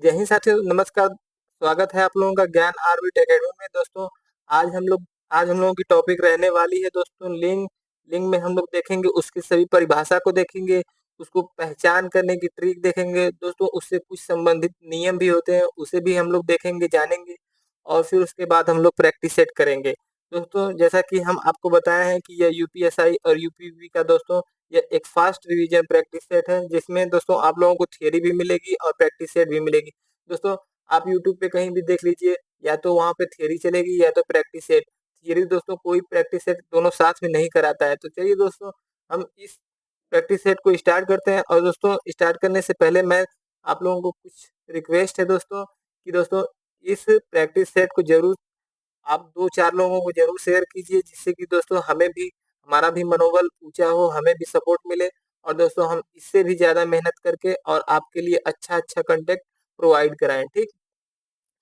जय हिंद साथियों, नमस्कार। स्वागत है आप लोगों का ज्ञान आर्बिट एकेडमी में। दोस्तों, आज हम लोग आज हम लोगों की टॉपिक रहने वाली है दोस्तों लिंग। लिंग में हम लोग देखेंगे उसकी सभी परिभाषा को देखेंगे, उसको पहचान करने की ट्रिक देखेंगे दोस्तों। उससे कुछ संबंधित नियम भी होते हैं, उसे भी हम लोग देखेंगे, जानेंगे। और फिर उसके बाद हम लोग प्रैक्टिस सेट करेंगे। दोस्तों, जैसा कि हम आपको बताए हैं कि यह यूपीएसआई और यूपीवी का दोस्तों यह एक फास्ट रिवीजन प्रैक्टिस सेट है, जिसमें दोस्तों आप लोगों को थियरी भी मिलेगी और प्रैक्टिस सेट भी मिलेगी। दोस्तों, आप यूट्यूब पे कहीं भी देख लीजिए, या तो वहाँ पे थियरी चलेगी या तो प्रैक्टिस सेट। थियरी दोस्तों कोई प्रैक्टिस सेट दोनों साथ में नहीं कराता है। तो चलिए दोस्तों, हम इस प्रैक्टिस सेट को स्टार्ट करते हैं। और दोस्तों, स्टार्ट करने से पहले मैं आप लोगों को कुछ रिक्वेस्ट है दोस्तों, कि दोस्तों इस प्रैक्टिस सेट को जरूर आप 2-4 लोगों को ज़रूर शेयर कीजिए, जिससे कि दोस्तों हमारा भी मनोबल ऊँचा हो, हमें भी सपोर्ट मिले। और दोस्तों हम इससे भी ज़्यादा मेहनत करके और आपके लिए अच्छा-अच्छा कंटेंट प्रोवाइड कराएँ, ठीक?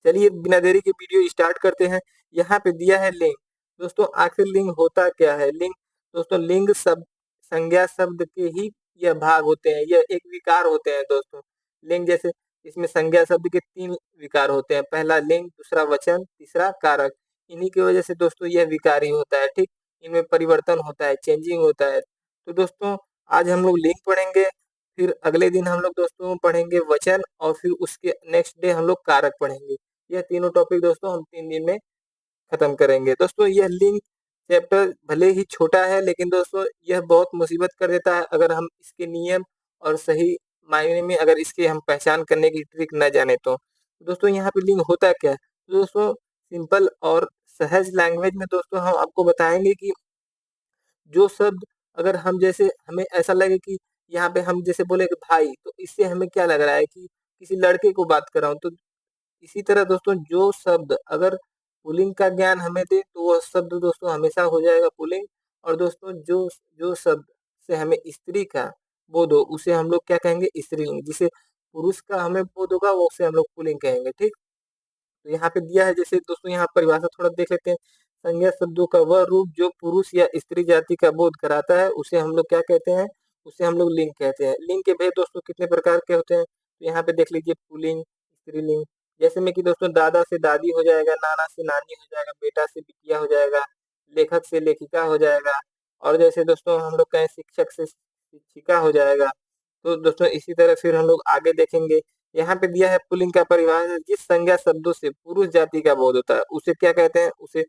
चलिए बिना देरी के वीडियो स्टार्ट करते हैं। यहाँ पे दिया है लिंग। दोस्तों, आखिर लिंग होता क्या है? लिंग दोस्तों, लिंग शब्द संज्ञा शब्द के ही यह भाग होते हैं, यह एक विकार होते हैं दोस्तों। लिंग जैसे इसमें संज्ञा शब्द के 3 विकार होते हैं। पहला लिंग, दूसरा वचन, तीसरा कारक। इन्हीं की वजह से दोस्तों यह विकारी होता है, ठीक? इनमें परिवर्तन होता है, चेंजिंग होता है। तो दोस्तों, आज हम लोग लिंग पढ़ेंगे, फिर अगले दिन हम लोग दोस्तों पढ़ेंगे वचन, और फिर उसके नेक्स्ट डे हम लोग कारक पढ़ेंगे। यह तीनों टॉपिक दोस्तों हम 3 दिन में खत्म करेंगे। दोस्तों, यह लिंक चैप्टर भले ही छोटा है, लेकिन दोस्तों यह बहुत मुसीबत कर देता है अगर हम इसके नियम और सही मायने में अगर इसकी हम पहचान करने की ट्रिक न जाने तो। दोस्तों, यहाँ पे लिंक होता क्या है? तो दोस्तों, सिंपल और सहज लैंग्वेज में दोस्तों हम आपको बताएँगे कि जो शब्द अगर हम जैसे हमें ऐसा लगे कि यहाँ पे हम जैसे बोले कि भाई, तो इससे हमें क्या लग रहा है कि किसी लड़के को बात कर रहा हूँ। तो इसी तरह दोस्तों जो शब्द अगर पुल्लिंग का ज्ञान हमें दे, तो वह शब्द दोस्तों हमेशा हो जाएगा पुल्लिंग। और दोस्तों जो जो शब्द से हमें स्त्री का बोध हो, उसे हम लोग क्या कहेंगे? स्त्रीलिंग। जिसे पुरुष का हमें बोध होगा, वो उसे हम लोग पुल्लिंग कहेंगे, ठीक? तो यहाँ पे दिया है, जैसे दोस्तों यहाँ परिभाषा थोड़ा देख लेते हैं। संज्ञा शब्दों का वह रूप जो पुरुष या स्त्री जाति का बोध कराता है, उसे हम लोग क्या कहते हैं? उसे हम लोग लिंग कहते हैं। लिंग के भेद दोस्तों कितने प्रकार के होते हैं? तो यहाँ पे देख लीजिए, पुल्लिंग, स्त्रीलिंग। जैसे में कि दोस्तों दादा से दादी हो जाएगा, नाना से नानी हो जाएगा, बेटा से बिटिया हो जाएगा, लेखक से लेखिका हो जाएगा। और जैसे दोस्तों हम लोग कहें शिक्षक से शिक्षिका हो जाएगा। तो दोस्तों इसी तरह फिर हम लोग आगे देखेंगे। यहाँ पे दिया है पुल्लिंग का परिभाषा, जिस संज्ञा शब्दों से पुरुष जाति का बोध होता है, उसे क्या कहते हैं? उसे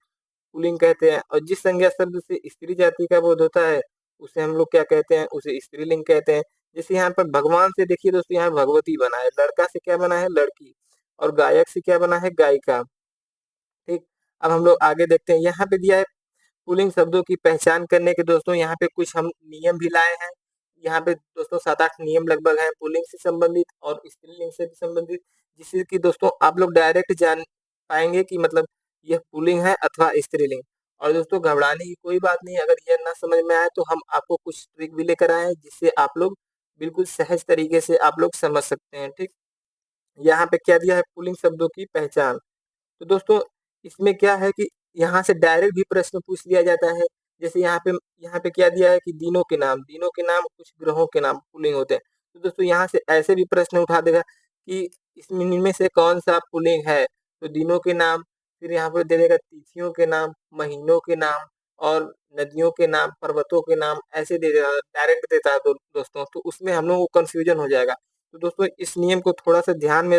पुल्लिंग कहते हैं। और जिस संज्ञा शब्द से स्त्री जाति का बोध होता है, उसे हम लोग क्या कहते हैं? उसे स्त्रीलिंग कहते हैं। जैसे यहाँ पर भगवान से देखिए दोस्तों, यहाँ भगवती बना है, लड़का से क्या बना है? लड़की। और गायक से क्या बना है? गायिका, ठीक? अब हम लोग आगे देखते हैं। यहाँ पे दिया है पुल्लिंग शब्दों की पहचान करने के दोस्तों यहाँ पे कुछ हम नियम भी लाए हैं। यहाँ पे दोस्तों 7-8 नियम लगभग हैं पुल्लिंग से संबंधित और स्त्रीलिंग से भी संबंधित, जिससे कि दोस्तों आप लोग डायरेक्ट जान पाएँगे कि मतलब यह पुल्लिंग है अथवा स्त्रीलिंग। और दोस्तों घबराने की कोई बात नहीं है, अगर यह ना समझ में आए तो हम आपको कुछ ट्रिक भी लेकर आए हैं, जिससे आप लोग बिल्कुल सहज तरीके से आप लोग समझ सकते हैं, ठीक? यहाँ पे क्या दिया है? पुल्लिंग शब्दों की पहचान। तो दोस्तों इसमें क्या है कि यहाँ से डायरेक्ट भी प्रश्न पूछ लिया जाता है। जैसे यहाँ पे क्या दिया है कि दिनों के नाम, कुछ ग्रहों के नाम पुल्लिंग होते हैं। तो दोस्तों यहाँ से ऐसे भी प्रश्न उठा देगा कि इसमें इनमें से कौन-सा पुल्लिंग है? तो दिनों के नाम, फिर यहाँ पे दे देगा तिथियों के नाम, महीनों के नाम और नदियों के नाम, पर्वतों के नाम, ऐसे दे देगा, डायरेक्ट देता है दोस्तों। तो उसमें हम लोगों को कन्फ्यूजन हो जाएगा। तो दोस्तों इस नियम को थोड़ा-सा ध्यान में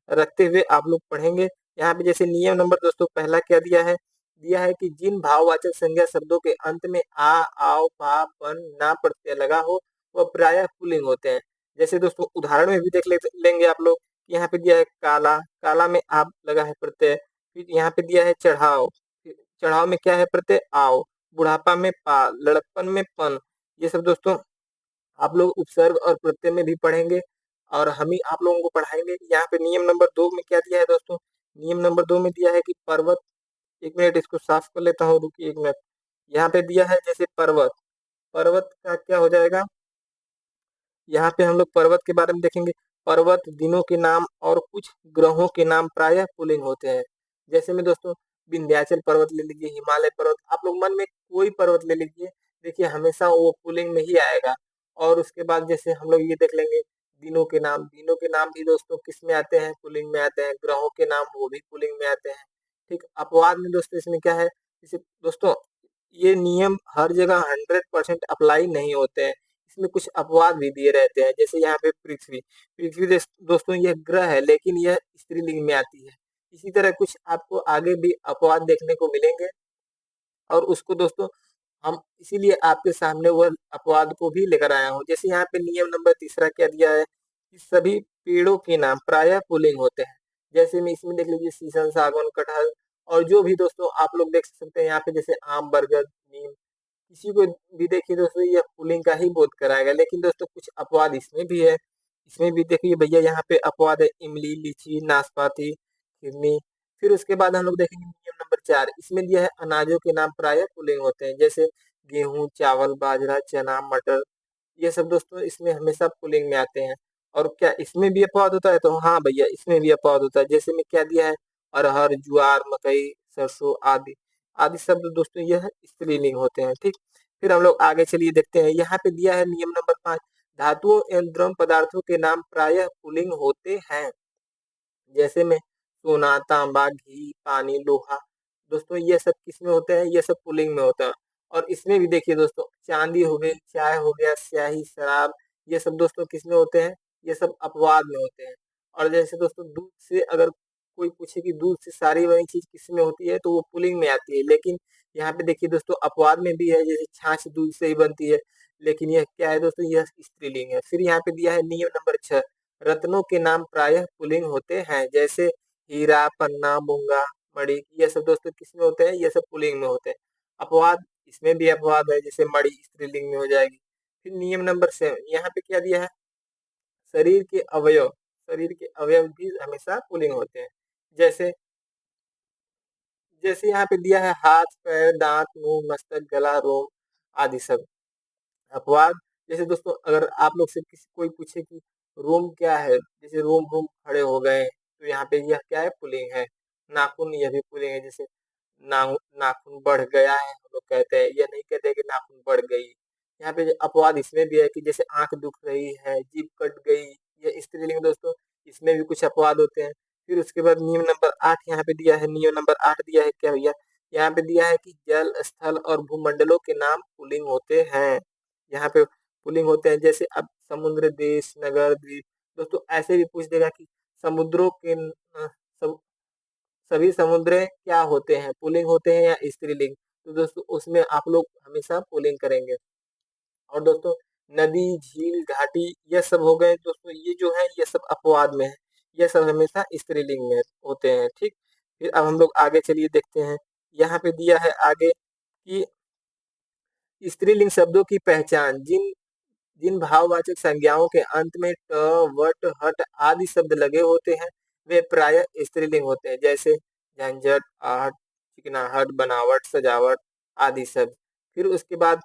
रखते हुए आप लोग पढ़ेंगे। यहाँ पे जैसे नियम नंबर दोस्तों पहला क्या दिया है? दिया है कि जिन भाववाचक संज्ञा शब्दों के अंत में आ, आओ, भा, पन, ना प्रत्यय लगा हो, वह प्रायः पुल्लिंग होते हैं। जैसे दोस्तों उदाहरण में भी देख लेंगे आप लोग। यहाँ पे दिया है काला, काला में आप लगा है प्रत्यय। फिर यहाँ पे दिया है चढ़ाओ, चढ़ाओ में क्या है? प्रत्यय आओ। बुढ़ापा में पा, लड़कपन में पन। ये सब दोस्तों आप लोग उपसर्ग और प्रत्यय में भी पढ़ेंगे, और हम ही आप लोगों को पढ़ाएँगे। यहाँ पे नियम नंबर 2 में क्या दिया है दोस्तों? नियम नंबर 2 में दिया है कि पर्वत, 1 मिनट इसको साफ कर लेता हूँ, रुकिए 1 मिनट। यहाँ पे दिया है जैसे पर्वत, पर्वत का क्या हो जाएगा? यहाँ पे हम लोग पर्वत के बारे में देखेंगे। पर्वत दिनों के नाम और कुछ ग्रहों के नाम प्रायः पुल्लिंग होते हैं। जैसे में दोस्तों विंध्याचल पर्वत ले लीजिए, हिमालय पर्वत, आप लोग मन में कोई पर्वत ले लीजिए, देखिए हमेशा वो पुल्लिंग में ही आएगा। और उसके बाद जैसे हम लोग ये देख लेंगे, दिनों के नाम भी दोस्तों किस में आते हैं? पुल्लिंग में आते हैं। ग्रहों के नाम वो भी पुल्लिंग में आते हैं। ठीक, अपवाद में दोस्तों इसमें क्या है? जैसे दोस्तों ये नियम हर जगह 100% अप्लाई नहीं होते हैं। इसमें कुछ अपवाद भी दिए रहते हैं। जैसे यहाँ पे पृथ्वी, दोस्तों यह ग्रह है लेकिन यह स्त्रीलिंग में आती है। इसी तरह कुछ आपको आगे भी अपवाद देखने को मिलेंगे और उसको दोस्तों हम इसीलिए आपके सामने वह अपवाद को भी लेकर आया हूँ। जैसे यहाँ पे नियम नंबर तीसरा क्या दिया है कि सभी पेड़ों के नाम प्रायः पुल्लिंग होते हैं। जैसे में इसमें देख लीजिए शीशम, सागौन, कटहल और जो भी दोस्तों आप लोग देख सकते हैं यहाँ पे जैसे आम, बरगद, नीम, किसी को भी देखिए दोस्तों यह पुल्लिंग का ही बोध कराएगा। लेकिन दोस्तों कुछ अपवाद इसमें भी है। इसमें भी देखिए भैया यहाँ पे अपवाद है इमली, लीची, नाशपाती, किरनी। फिर उसके बाद हम लोग देखेंगे नियम नंबर 4, इसमें दिया है अनाजों के नाम प्रायः पुल्लिंग होते हैं। जैसे गेहूं, चावल, बाजरा, चना, मटर, ये सब दोस्तों इसमें हमेशा पुल्लिंग में आते हैं। और क्या इसमें भी अपवाद होता है? तो हाँ भैया इसमें भी अपवाद होता है। जैसे में क्या दिया है? अरहर, ज्वार, मकई, सरसों आदि आदि शब्द दोस्तों यह स्त्रीलिंग होते हैं। ठीक, फिर हम लोग आगे चलिए देखते हैं। यहाँ पे दिया है नियम नंबर 5, धातुओं एवं द्रव पदार्थों के नाम प्रायः पुल्लिंग होते हैं। जैसे में सोना, तांबा, घी, पानी, लोहा, दोस्तों ये सब किसमें होते हैं? ये सब पुल्लिंग में होता है। और इसमें भी देखिए दोस्तों चांदी हो गई, चाय हो गया, स्याही, शराब, ये सब दोस्तों किसमें होते हैं? ये सब अपवाद में होते हैं। और जैसे दोस्तों दूध से अगर कोई पूछे कि दूध से सारी बनी चीज किसमें होती है तो वो पुल्लिंग में आती है। लेकिन यहाँ पे देखिए दोस्तों अपवाद में भी है। जैसे छाछ दूध से ही बनती है, लेकिन यह क्या है दोस्तों? यह स्त्रीलिंग है। फिर यहाँ पे दिया है नियम नंबर 6, रत्नों के नाम प्रायः पुल्लिंग होते हैं। जैसे हीरा, पन्ना, मूंगा, मणि, ये सब दोस्तों किसमें होते हैं? ये सब पुल्लिंग में होते हैं। अपवाद, इसमें भी अपवाद है। जैसे मणि स्त्रीलिंग में हो जाएगी। फिर नियम नंबर 7, यहाँ पे क्या दिया है? शरीर के अवयव, शरीर के अवयव भी हमेशा पुल्लिंग होते हैं। जैसे जैसे यहाँ पे दिया है हाथ, पैर, दांत, मुंह, मस्तक, गला, रोम आदि सब। अपवाद, जैसे दोस्तों अगर आप लोग से किसी कोई पूछे कि रोम क्या है? जैसे रोम रोम खड़े हो गए, तो यहाँ पे यह क्या है? पुल्लिंग है। नाखून, यह भी पुल्लिंग है। जैसे नाखून बढ़ गया है हम लोग कहते हैं, यह नहीं कहते कि नाखून बढ़ गई। यहाँ पे अपवाद इसमें भी है कि जैसे आंख दुख रही है, जीभ कट गई, यह स्त्रीलिंग दोस्तों, इसमें भी कुछ अपवाद होते हैं। फिर उसके बाद नियम नंबर 8 यहाँ पे दिया है। नियम नंबर 8 दिया है क्या भैया? यहाँ पे दिया है कि जल, स्थल और भूमंडलों के नाम पुल्लिंग होते हैं। यहाँ पे पुल्लिंग होते हैं। जैसे अब समुद्र, देश, नगर, द्वीप, दोस्तों ऐसे भी पूछ देगा कि समुद्रों के सब सभी समुद्र क्या होते हैं? पुल्लिंग होते हैं या स्त्रीलिंग? तो दोस्तों उसमें आप लोग हमेशा पुल्लिंग करेंगे। और दोस्तों नदी, झील, घाटी, ये सब हो गए दोस्तों, ये जो है ये सब अपवाद में है। ये सब हमेशा स्त्रीलिंग में होते हैं। ठीक, फिर अब हम लोग आगे चलिए देखते हैं। यहाँ पे दिया है आगे कि स्त्रीलिंग शब्दों की पहचान, जिन जिन भाववाचक संज्ञाओं के अंत में ट, वट, हट आदि शब्द लगे होते हैं वे प्रायः स्त्रीलिंग होते हैं। जैसे झंझट, आहट, चिकनाहट, बनावट, सजावट आदि सब। फिर उसके बाद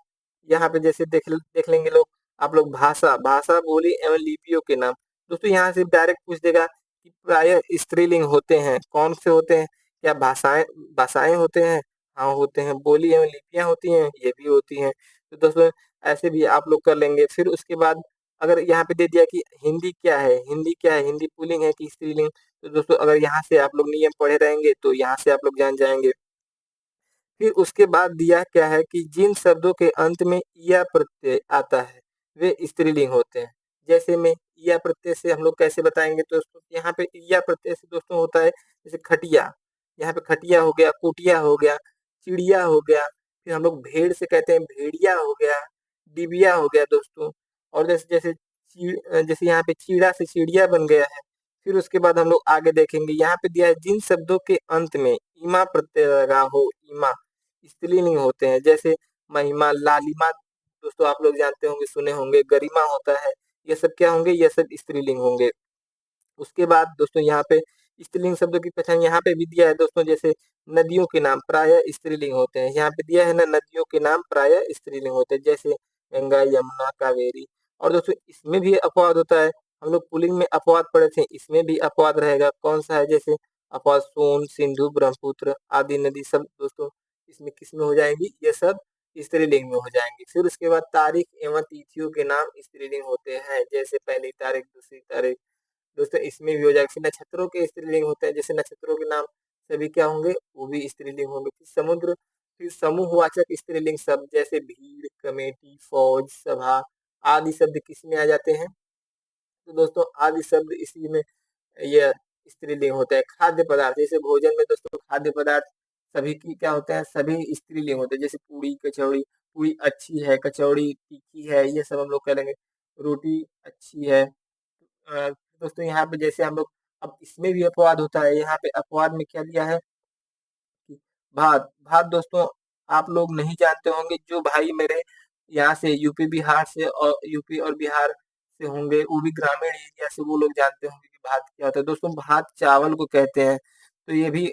यहाँ पे जैसे देख लेंगे लोग, आप लोग भाषा, बोली एवं लिपियों के नाम। दोस्तों यहाँ से डायरेक्ट पूछ देगा कि प्रायः स्त्रीलिंग होते हैं, कौन से होते हैं? क्या भाषाएं भाषाएं होते हैं? हाँ होते हैं। बोली एवं लिपियां होती हैं? ये भी होती हैं। तो दोस्तों ऐसे भी आप लोग कर लेंगे। फिर उसके बाद अगर यहाँ पे दे दिया कि हिंदी क्या है? हिंदी क्या है? हिंदी पुल्लिंग है कि स्त्रीलिंग? तो दोस्तों अगर यहाँ से आप लोग नियम पढ़े रहेंगे तो यहाँ से आप लोग जान जाएंगे। फिर उसके बाद दिया क्या है कि जिन शब्दों के अंत में या प्रत्यय आता है वे स्त्रीलिंग होते हैं। जैसे में या प्रत्यय से हम लोग कैसे बताएंगे? तो दोस्तों यहाँ पे या प्रत्यय से दोस्तों होता है जैसे खटिया, यहाँ पे खटिया हो गया, कुटिया हो गया, चिड़िया हो गया। फिर हम लोग भेड़ से कहते हैं भेड़िया हो गया, डिबिया हो गया दोस्तों। और जैसे जैसे जैसे यहाँ पे चीड़ा से चिड़िया बन गया है। फिर उसके बाद हम लोग आगे देखेंगे। यहाँ पे दिया है जिन शब्दों के अंत में ईमा प्रत्यय लगा हो, ईमा स्त्रीलिंग होते हैं। जैसे महिमा, लालिमा, दोस्तों आप लोग जानते होंगे, सुने होंगे। गरिमा होता है, ये सब क्या होंगे? ये सब स्त्रीलिंग होंगे। उसके बाद दोस्तों यहाँ पे स्त्रीलिंग शब्दों की पहचान यहाँ पे भी दिया है दोस्तों। जैसे नदियों के नाम प्रायः स्त्रीलिंग होते हैं। यहाँ पे दिया है ना, नदियों के नाम प्रायः स्त्रीलिंग होते हैं। जैसे गंगा, यमुना, कावेरी। और दोस्तों इसमें भी अपवाद होता है। हम लोग पुल्लिंग में अपवाद पढ़े थे, इसमें भी अपवाद रहेगा। कौन सा है? जैसे अपवाद सोन, सिंधु, ब्रह्मपुत्र आदि नदी सब दोस्तों इसमें किसमें हो जाएंगी? ये सब स्त्रीलिंग में हो जाएंगे। फिर उसके बाद तारीख एवं तिथियों के नाम स्त्रीलिंग होते हैं, जैसे पहली तारीख, दूसरी तारीख। दोस्तों इसमें भी हो जाएगा। फिर नक्षत्रों के स्त्रीलिंग होते हैं, जैसे नक्षत्रों के नाम सभी क्या होंगे, वो भी स्त्रीलिंग होंगे। फिर समूहवाचक स्त्रीलिंग शब्द जैसे भीड़, कमेटी, फौज, सभा आदि शब्द किसमें आ जाते हैं, तो दोस्तों आदि शब्द इसी में यह स्त्रीलिंग होता है। खाद्य पदार्थ, जैसे भोजन में दोस्तों खाद्य पदार्थ सभी की क्या होते हैं, सभी स्त्रीलिंग होते हैं, जैसे पूरी, कचौड़ी। पूरी अच्छी है, कचौड़ी तीखी है, ये सब हम लोग कह लेंगे। रोटी अच्छी है। दोस्तों यहाँ पे जैसे हम लोग, अब इसमें भी अपवाद होता है। यहाँ पे अपवाद में क्या दिया है कि भात। भात दोस्तों आप लोग नहीं जानते होंगे, जो भाई मेरे यहाँ से यूपी बिहार से और यूपी और बिहार से होंगे, वो भी ग्रामीण एरिया से, वो लोग जानते होंगे कि भात क्या होता है। दोस्तों भात चावल को कहते हैं, तो ये भी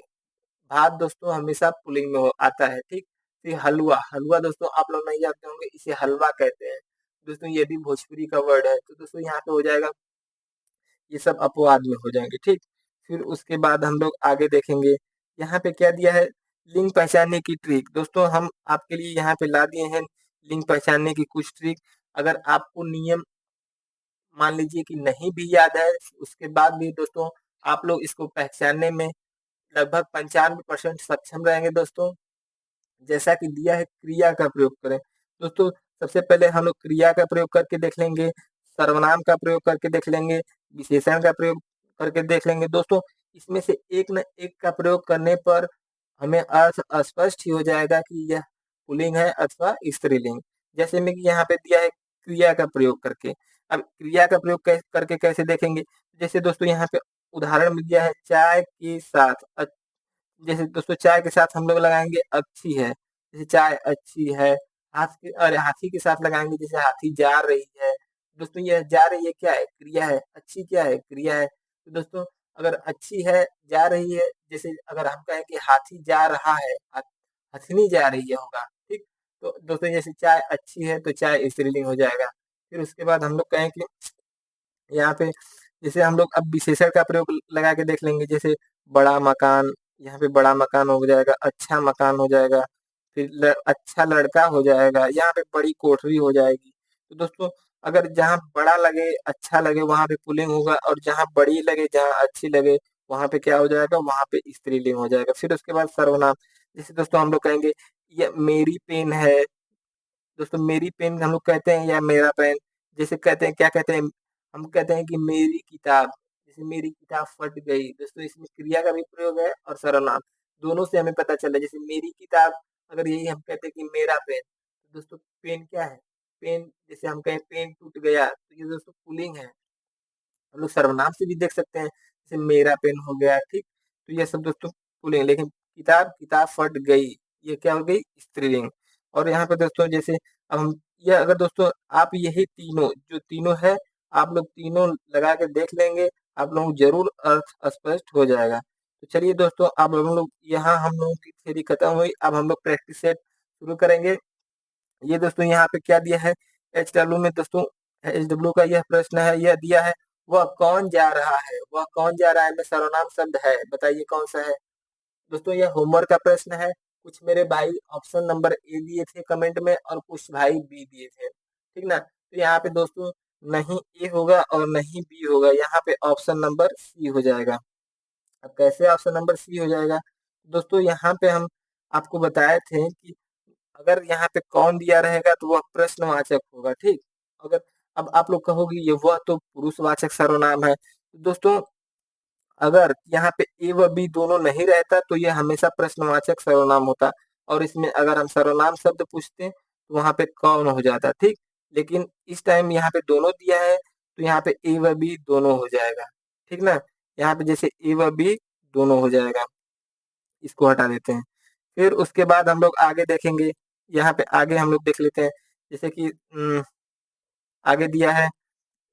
भात दोस्तों हमेशा पुलिंग में आता है, ठीक। फिर हलवा, हलवा दोस्तों आप लोग नहीं जानते होंगे, इसे हलवा कहते हैं। दोस्तों ये भी भोजपुरी का वर्ड है, तो दोस्तों यहाँ पे हो जाएगा, ये सब अपवाद में हो जाएंगे, ठीक। फिर उसके बाद हम लोग आगे देखेंगे, यहाँ पे क्या दिया है, लिंग पहचानने की ट्रिक। दोस्तों हम आपके लिए यहाँ पे ला दिए हैं लिंग पहचानने की कुछ ट्रिक। अगर आपको नियम मान लीजिए कि नहीं भी याद है, उसके बाद भी दोस्तों आप लोग इसको पहचानने में लगभग 95% सक्षम रहेंगे दोस्तों। जैसा कि दिया है, क्रिया का प्रयोग करें। दोस्तों सबसे पहले हम लोग क्रिया का प्रयोग करके देख लेंगे, सर्वनाम का प्रयोग करके देख लेंगे, विशेषण का प्रयोग करके देख लेंगे। दोस्तों इसमें से एक न एक का प्रयोग करने पर हमें अर्थ स्पष्ट ही हो जाएगा कि यह पुल्लिंग है अथवा स्त्रीलिंग। जैसे में कि यहाँ पे दिया है क्रिया का प्रयोग करके। अब क्रिया का प्रयोग करके कैसे देखेंगे, जैसे दोस्तों यहाँ पे उदाहरण में दिया है, चाय के साथ। जैसे दोस्तों चाय के साथ हम लोग लगाएंगे अच्छी है, जैसे चाय अच्छी है। हाथी के साथ लगाएंगे, जैसे हाथी जा रही है। दोस्तों यह जा रही है क्या है, क्रिया है। अच्छी क्या है, क्रिया है। तो दोस्तों अगर अच्छी है, जा रही है, जैसे अगर हम कहें कि हाथी जा रहा है, हथनी जा रही है होगा, ठीक। तो दोस्तों जैसे चाय अच्छी है, तो चाय स्त्रीलिंग हो जाएगा। फिर उसके बाद हम लोग कहें कि यहाँ पे जैसे हम लोग अब विशेषण का प्रयोग लगा के देख लेंगे, जैसे बड़ा मकान, यहाँ पे बड़ा मकान हो जाएगा, अच्छा मकान हो जाएगा। फिर अच्छा लड़का हो जाएगा, यहाँ पे बड़ी कोठरी हो जाएगी। तो दोस्तों अगर जहाँ बड़ा लगे, अच्छा लगे, वहां पे पुल्लिंग होगा, और जहाँ बड़ी लगे, जहाँ अच्छी लगे, वहां पे क्या हो जाएगा, वहां पे स्त्रीलिंग हो जाएगा। फिर उसके बाद सर्वनाम, जैसे दोस्तों हम लोग कहेंगे ये मेरी पेन है। दोस्तों मेरी पेन हम लोग कहते हैं, या मेरा पेन। जैसे कहते हैं, क्या कहते हैं, हम कहते हैं कि मेरी किताब, जैसे मेरी किताब फट गई। दोस्तों इसमें क्रिया का भी प्रयोग है और सर्वनाम, दोनों से हमें पता चला। जैसे मेरी किताब, अगर यही हम कहते हैं कि मेरा पेन, तो दोस्तों पेन क्या है, पेन। जैसे हम कहें पेन टूट गया, तो ये दोस्तों पुलिंग है। हम लोग सर्वनाम से भी देख सकते हैं, जैसे मेरा पेन हो गया, ठीक। तो ये सब दोस्तों पुल्लिंग। लेकिन किताब, किताब फट गई, ये क्या हो गई, स्त्रीलिंग। और यहाँ पे दोस्तों जैसे अब हम, ये अगर दोस्तों आप यही तीनों जो तीनों है, आप लोग तीनों लगा के देख लेंगे, आप लोगों को जरूर अर्थ स्पष्ट हो जाएगा। तो चलिए दोस्तों, अब हम लोग यहाँ, हम लोगों की थ्योरी खत्म हुई, अब हम लोग प्रैक्टिस सेट शुरू करेंगे। ये दोस्तों यहाँ पे क्या दिया है, HW में दोस्तों, HW का यह प्रश्न है, यह दिया है, वह कौन जा रहा है, वह कौन जा रहा है में सर्वनाम शब्द है, बताइए कौन सा है। दोस्तों यह होमवर्क का प्रश्न है। कुछ मेरे भाई ऑप्शन नंबर ए दिए थे कमेंट में, और कुछ भाई बी दिए थे, ठीक ना। तो यहाँ पे दोस्तों नहीं ए होगा और नहीं बी होगा, यहाँ पे ऑप्शन नंबर सी हो जाएगा। अब कैसे ऑप्शन नंबर सी हो जाएगा, दोस्तों यहाँ पे हम आपको बताए थे कि अगर यहाँ पे कौन दिया रहेगा तो वह प्रश्नवाचक होगा, ठीक। अगर अब आप लोग कहोगे ये वह तो पुरुषवाचक सर्वनाम है, तो दोस्तों अगर यहाँ पे ए व बी दोनों नहीं रहता, तो ये हमेशा प्रश्नवाचक सर्वनाम होता, और इसमें अगर हम सर्वनाम शब्द पूछते तो वहां पे कौन हो जाता, ठीक। लेकिन इस टाइम यहाँ पे दोनों दिया है, तो यहाँ पे ए व बी दोनों हो जाएगा, ठीक ना। यहाँ पे जैसे ए व बी दोनों हो जाएगा, इसको हटा देते हैं। फिर उसके बाद हम लोग आगे देखेंगे, यहाँ पे आगे हम लोग देख लेते हैं, जैसे कि आगे दिया है,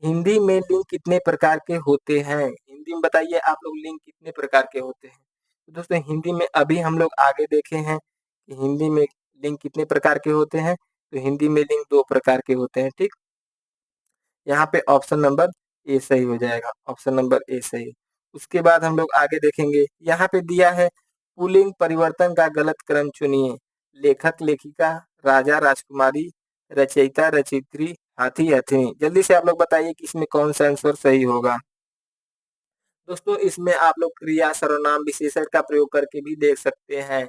हिंदी में लिंग कितने प्रकार के होते हैं, हिंदी में बताइए आप लोग लिंग कितने प्रकार के होते हैं। तो दोस्तों हिंदी में अभी हम लोग आगे देखे हैं कि हिंदी में लिंग कितने प्रकार के होते हैं, तो हिंदी में लिंग 2 प्रकार के होते हैं, ठीक। यहाँ पे ऑप्शन नंबर ए सही हो जाएगा, ऑप्शन नंबर ए सही। उसके बाद हम लोग आगे देखेंगे, यहाँ पे दिया है पुल्लिंग परिवर्तन का गलत क्रम चुनिए, लेखक, लेखिका, राजा, राजकुमारी, रचयिता, रचयित्री, हाथी, हथिनी। जल्दी से आप लोग बताइए कि इसमें कौन सा आंसर सही होगा। दोस्तों इसमें आप लोग क्रिया, सर्वनाम, विशेषण का प्रयोग करके भी देख सकते हैं,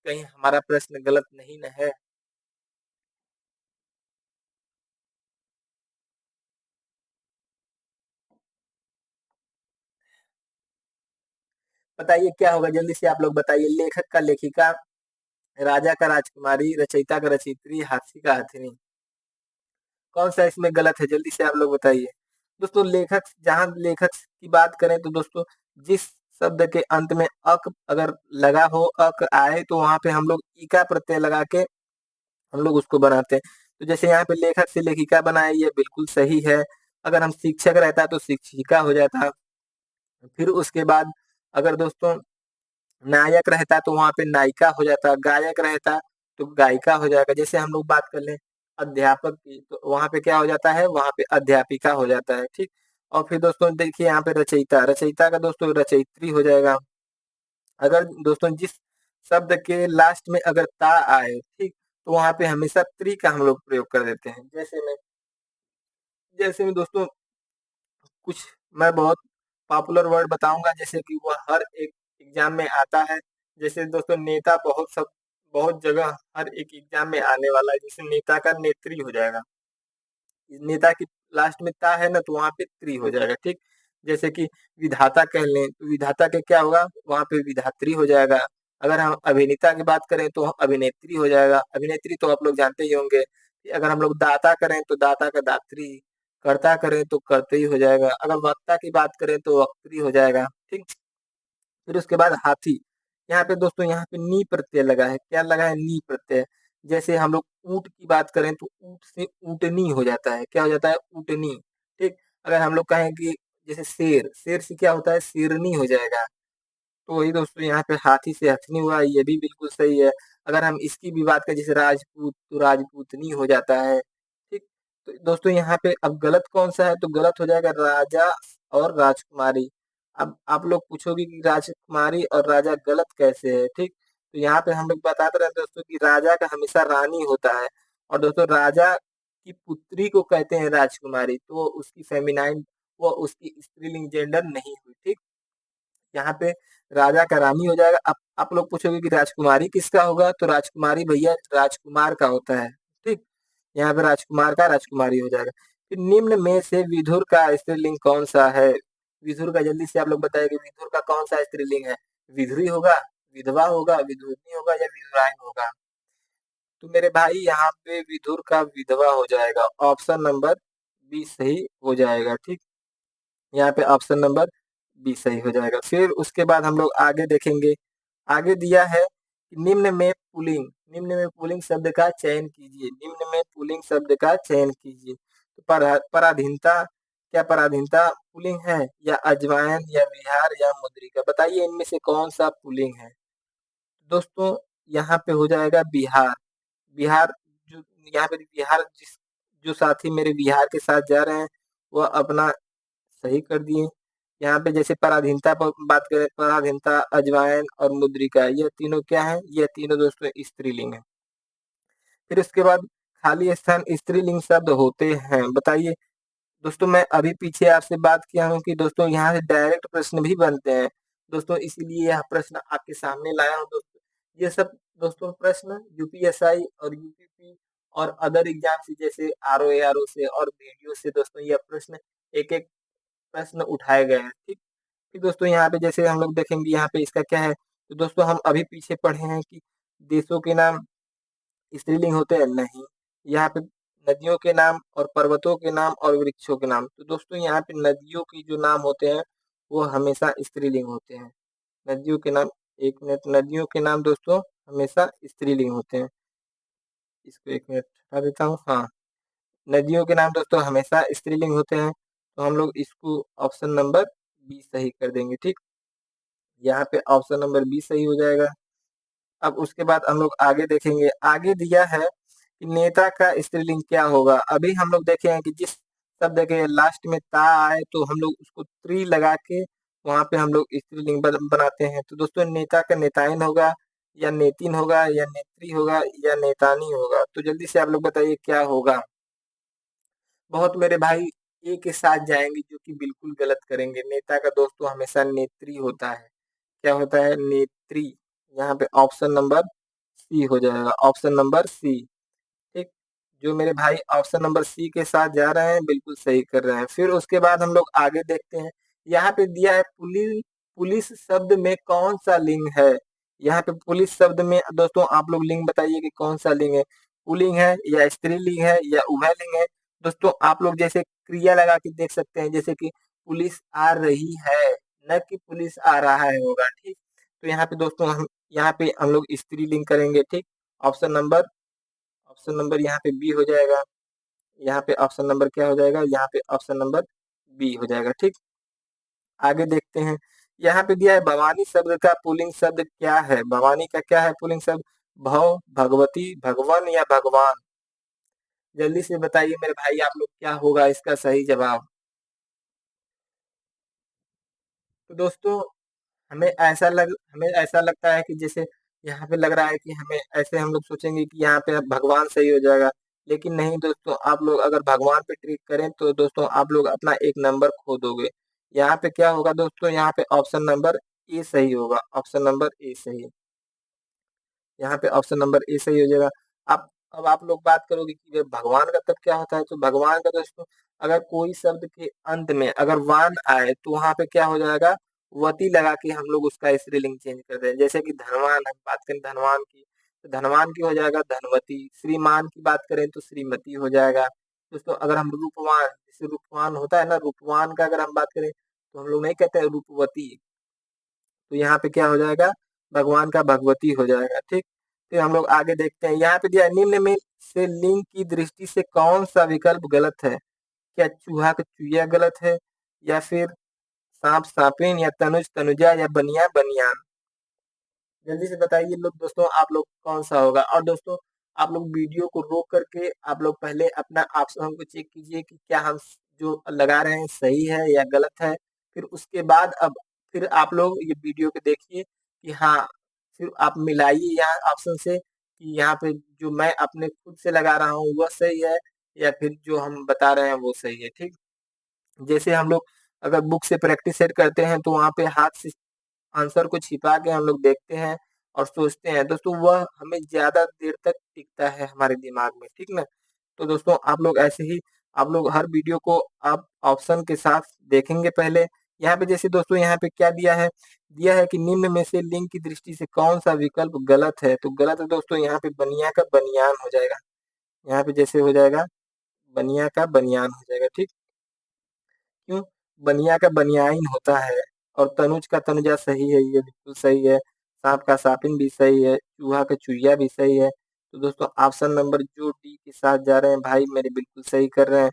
कहीं हमारा प्रश्न गलत नहीं न है। बताइए क्या होगा, जल्दी से आप लोग बताइए। लेखक का लेखिका, राजा का राजकुमारी, रचयिता का रचयित्री, हाथी का हथिनी। कौन सा इसमें गलत है, जल्दी से आप लोग बताइए। दोस्तों लेखक, जहाँ लेखक की बात करें तो दोस्तों जिस शब्द के अंत में अक अगर लगा हो, अक आए, तो वहां पे हम लोग ई का प्रत्यय लगा के हम लोग उसको बनाते हैं। तो जैसे यहाँ पे लेखक से लेखिका बनाए, ये बिल्कुल सही है। अगर हम शिक्षक रहता तो शिक्षिका हो जाता। फिर उसके बाद अगर दोस्तों नायक रहता तो वहां पे नायिका हो जाता, गायक रहता तो गायिका हो जाएगा। जैसे हम लोग बात कर लें अध्यापक की, तो वहां पे क्या हो जाता है, वहां पे अध्यापिका हो जाता है, ठीक। और फिर दोस्तों देखिए यहाँ पे रचयिता, रचयिता का दोस्तों रचयित्री हो जाएगा। अगर दोस्तों जिस शब्द के लास्ट में अगर ता आए, ठीक, तो वहां पे हमेशा त्री का हम लोग प्रयोग कर देते हैं। जैसे में दोस्तों कुछ मैं बहुत पॉपुलर वर्ड बताऊंगा, जैसे कि वह हर एक एग्जाम में आता है। जैसे दोस्तों नेता बहुत जगह हर एक एग्जाम में आने वाला है। जैसे नेता का नेत्री हो जाएगा, नेता की लास्ट में ता है ना, तो वहां पे त्री हो जाएगा, ठीक। जैसे कि विधाता कह लें तो विधाता के क्या होगा, वहां पे विधात्री हो जाएगा। अगर हम अभिनेता की बात करें तो अभिनेत्री हो जाएगा, अभिनेत्री तो आप लोग जानते ही होंगे। अगर हम लोग दाता करें तो दाता का दात्री, कर्ता करें तो कर्त्री हो जाएगा। अगर वक्ता की बात करें तो वक्त्री हो जाएगा, ठीक। फिर उसके बाद हाथी, यहाँ पे दोस्तों यहाँ पे नी प्रत्यय लगा है। क्या लगा है, नी प्रत्यय। जैसे हम लोग ऊंट की बात करें तो ऊंट से ऊँटनी हो जाता है, क्या हो जाता है, ऊँटनी, ठीक। अगर हम लोग कहें कि जैसे शेर, शेर से क्या होता है, शेरनी हो जाएगा। तो वही दोस्तों यहाँ पे हाथी से हथनी हुआ, ये भी बिल्कुल सही है। अगर हम इसकी भी बात करें जैसे राजपूत, तो राजपूतनी हो जाता है, ठीक। तो दोस्तों यहाँ पे अब गलत कौन सा है, तो गलत हो जाएगा राजा और राजकुमारी। अब आप लोग पूछोगे कि राजकुमारी और राजा गलत कैसे है, ठीक। तो यहाँ पे हम लोग बताते रहते हैं दोस्तों कि राजा का हमेशा रानी होता है, और दोस्तों राजा की पुत्री को कहते हैं राजकुमारी, तो उसकी फेमिनाइन, वो उसकी स्त्रीलिंग जेंडर नहीं हुई, ठीक। यहाँ पे राजा का रानी हो जाएगा। अब आप लोग पूछोगे कि राजकुमारी किसका होगा, तो राजकुमारी भैया राजकुमार का होता है, ठीक। यहाँ पे राजकुमार का राजकुमारी हो जाएगा। फिर निम्न में से विधुर का स्त्रीलिंग कौन सा है। विधुर का जल्दी से आप लोग बताइए कि विधुर का कौन सा स्त्रीलिंग है। विधुरी होगा, विधवा होगा, विधुरनी होगा, या विधुराइन होगा। तो मेरे भाई यहाँ पे विधुर का विधवा हो जाएगा, ऑप्शन नंबर बी सही हो जाएगा, ठीक। यहाँ पे ऑप्शन नंबर बी सही हो जाएगा। फिर उसके बाद हम लोग आगे देखेंगे। आगे दिया है कि निम्न में पुल्लिंग शब्द का चयन कीजिए, निम्न में पुल्लिंग शब्द का चयन कीजिए। तो पराधीनता, क्या पराधीनता पुल्लिंग है, या अजवायन, या विहार, या मुद्रिका। बताइए इनमें से कौन सा पुल्लिंग है। दोस्तों यहाँ पे हो जाएगा बिहार। बिहार, जो यहाँ पे बिहार, जो साथी मेरे बिहार के साथ जा रहे हैं वह अपना सही कर दिए। यहाँ पे जैसे पराधीनता पर बात करें, पराधीनता, अजवायन और मुद्रिका, यह तीनों क्या है, यह तीनों दोस्तों स्त्रीलिंग है। फिर उसके बाद खाली स्थान स्त्रीलिंग शब्द होते हैं, बताइए। दोस्तों मैं अभी पीछे आपसे बात किया हूँ कि दोस्तों यहाँ से डायरेक्ट प्रश्न भी बनते हैं दोस्तों, इसीलिए यह प्रश्न आपके सामने लाया हूँ दोस्तों। ये सब दोस्तों प्रश्न यूपीएसआई और यूपीपी और अदर एग्जाम से, जैसे आरओ से और वीडियो से दोस्तों, यह प्रश्न एक एक प्रश्न उठाए गए हैं, ठीक। फिर दोस्तों यहाँ पे जैसे हम लोग देखेंगे, यहाँ पे इसका क्या है, तो दोस्तों हम अभी पीछे पढ़े हैं कि देशों के नाम स्त्रीलिंग होते हैं, नहीं। यहाँ पे नदियों के नाम और पर्वतों के नाम और वृक्षों के नाम, तो दोस्तों यहाँ पे नदियों की जो नाम होते हैं वो हमेशा स्त्रीलिंग होते हैं। नदियों के नाम, एक मिनट, नदियों के नाम दोस्तों हमेशा स्त्रीलिंग होते हैं। इसको एक मिनट हटा देता हूँ, हाँ। नदियों के नाम दोस्तों हमेशा स्त्रीलिंग होते हैं, तो हम लोग इसको ऑप्शन नंबर बी सही कर देंगे, ठीक। यहाँ पे ऑप्शन नंबर बी सही हो जाएगा। अब उसके बाद हम लोग आगे देखेंगे। आगे दिया है कि नेता का स्त्रीलिंग क्या होगा। अभी हम लोग देखे हैं कि जिस शब्द के लास्ट में ता आए तो हम लोग उसको त्री लगा के वहां पे हम लोग स्त्रीलिंग बनाते हैं। तो दोस्तों नेता का नेताइन होगा, या नेतिन होगा या नेत्री होगा या नेतानी होगा? तो जल्दी से आप लोग बताइए क्या होगा? बहुत मेरे भाई ए के साथ जाएंगे जो कि बिल्कुल गलत करेंगे। नेता का दोस्तों हमेशा नेत्री होता है। क्या होता है? नेत्री। यहाँ पे ऑप्शन नंबर सी हो जाएगा, ऑप्शन नंबर सी। ठीक। जो मेरे भाई ऑप्शन नंबर सी के साथ जा रहे हैं बिल्कुल सही कर रहे हैं। फिर उसके बाद हम लोग आगे देखते हैं। यहाँ पे दिया है पुलिस। पुलिस शब्द में कौन सा लिंग है? यहाँ पे पुलिस शब्द में दोस्तों आप लोग लिंग बताइए कि कौन सा लिंग है। पुल्लिंग है या स्त्रीलिंग है या उभयलिंग है? दोस्तों आप लोग जैसे क्रिया लगा के देख सकते हैं, जैसे कि पुलिस आ रही है, न कि पुलिस आ रहा है होगा। ठीक। तो यहाँ पे दोस्तों हम लोग स्त्रीलिंग करेंगे। ठीक। ऑप्शन नंबर ऑप्शन नंबर यहाँ पे बी हो जाएगा। यहाँ पे ऑप्शन नंबर क्या हो जाएगा? यहाँ पे ऑप्शन नंबर बी हो जाएगा। ठीक। आगे देखते हैं। यहाँ पे दिया है भवानी शब्द का पुल्लिंग शब्द क्या है? भवानी का क्या है पुल्लिंग शब्द? भव, भगवती, भगवान या भगवान? जल्दी से बताइए मेरे भाई आप लोग क्या होगा इसका सही जवाब? तो दोस्तों हमें ऐसा लगता है कि जैसे यहाँ पे लग रहा है कि हमें ऐसे हम लोग सोचेंगे कि यहाँ पे अब भगवान सही हो जाएगा। लेकिन नहीं दोस्तों, आप लोग अगर भगवान पे ट्रिक करें तो दोस्तों आप लोग अपना एक नंबर खो दोगे। यहाँ पे क्या होगा दोस्तों? यहाँ पे ऑप्शन नंबर ए सही होगा, ऑप्शन नंबर ए सही। यहाँ पे ऑप्शन नंबर ए सही हो जाएगा। अब आप लोग बात करोगे कि भगवान का तब क्या होता है? तो भगवान का दोस्तों अगर कोई शब्द के अंत में अगर वान आए तो वहां पे क्या हो जाएगा? वती लगा के हम लोग उसका स्त्रीलिंग चेंज कर दें। जैसे कि धनवान, हम बात करें धनवान की तो धनवान की हो जाएगा धनवती। श्रीमान की बात करें तो श्रीमती हो जाएगा। दोस्तों अगर हम रूपवान, जैसे रूपवान होता है ना, रूपवान का अगर हम बात करें तो हम लोग नहीं कहते हैं रूपवती। तो यहाँ पे क्या हो जाएगा? भगवान का भगवती हो जाएगा। ठीक। फिर हम लोग आगे देखते हैं। यहाँ पे दिया है, निम्न में से लिंग की दृष्टि से कौन सा विकल्प गलत है? क्या चूहा का चूया गलत है, या फिर सांप सापिन, या तनुज तनुजा, या बनिया बनियान? जल्दी से बताइए लोग दोस्तों आप लोग कौन सा होगा। और दोस्तों आप लोग वीडियो को रोक करके आप लोग पहले अपना ऑप्शन को चेक कीजिए कि क्या हम जो लगा रहे हैं सही है या गलत है। फिर उसके बाद अब फिर आप लोग ये वीडियो को देखिए कि हाँ, फिर आप मिलाइए यहाँ ऑप्शन से कि यहाँ पे जो मैं अपने खुद से लगा रहा हूँ वह सही है या फिर जो हम बता रहे हैं वो सही है। ठीक। जैसे हम लोग अगर बुक से प्रैक्टिस सेट करते हैं तो वहाँ पे हाथ से आंसर को छिपा के हम लोग देखते हैं और सोचते हैं दोस्तों, वह हमें ज्यादा देर तक टिकता है हमारे दिमाग में। ठीक ना? तो दोस्तों आप लोग ऐसे ही आप लोग हर वीडियो को आप ऑप्शन के साथ देखेंगे पहले। यहाँ पे जैसे दोस्तों यहाँ पे क्या दिया है कि निम्न में से लिंग की दृष्टि से कौन सा विकल्प गलत है? तो गलत है दोस्तों यहाँ पे बनिया का बनियान हो जाएगा। यहाँ पे जैसे हो जाएगा बनिया का बनियान हो जाएगा। ठीक। क्यों? बनिया का बनियाइन होता है। और तनुज का तनुजा सही है, ये बिल्कुल सही है। सांप का सापिन भी सही है, चूहा का चुईया भी सही है। तो दोस्तों ऑप्शन नंबर जो डी के साथ जा रहे हैं भाई मेरे बिल्कुल सही कर रहे हैं।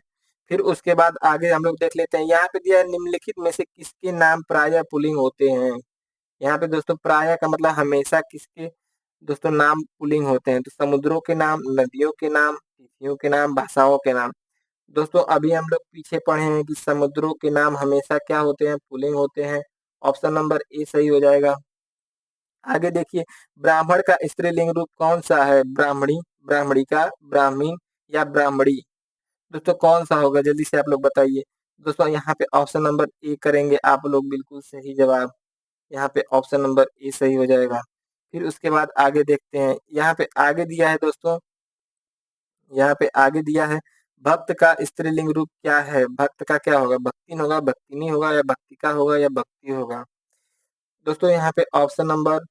फिर उसके बाद आगे हम लोग देख लेते हैं। यहाँ पे दिया है निम्नलिखित में से किसके नाम प्रायः पुल्लिंग होते हैं? यहाँ पे दोस्तों प्रायः का मतलब हमेशा किसके दोस्तों नाम पुल्लिंग होते हैं? तो समुद्रों के नाम, नदियों के नाम, तिथियों के नाम, भाषाओं के नाम। दोस्तों अभी हम लोग पीछे पढ़े हैं कि समुद्रों के नाम हमेशा क्या होते हैं? पुल्लिंग होते हैं। ऑप्शन नंबर ए सही हो जाएगा। आगे देखिए, ब्राह्मण का स्त्रीलिंग रूप कौन सा है? ब्राह्मणी, ब्राह्मणिका, ब्राह्मीण या ब्राह्मणी? दोस्तों कौन सा होगा? जल्दी से आप लोग बताइए। दोस्तों यहाँ पे ऑप्शन नंबर ए करेंगे आप लोग, बिल्कुल सही जवाब। यहाँ पे ऑप्शन नंबर ए सही हो जाएगा। फिर उसके बाद आगे देखते हैं। यहाँ पे आगे दिया है दोस्तों, यहाँ पे आगे दिया है भक्त का स्त्रीलिंग रूप क्या है? भक्त का क्या होगा? भक्तिन होगा, भक्तिनी होगा, या भक्तिका होगा, या भक्ति होगा? दोस्तों यहाँ पे ऑप्शन नंबर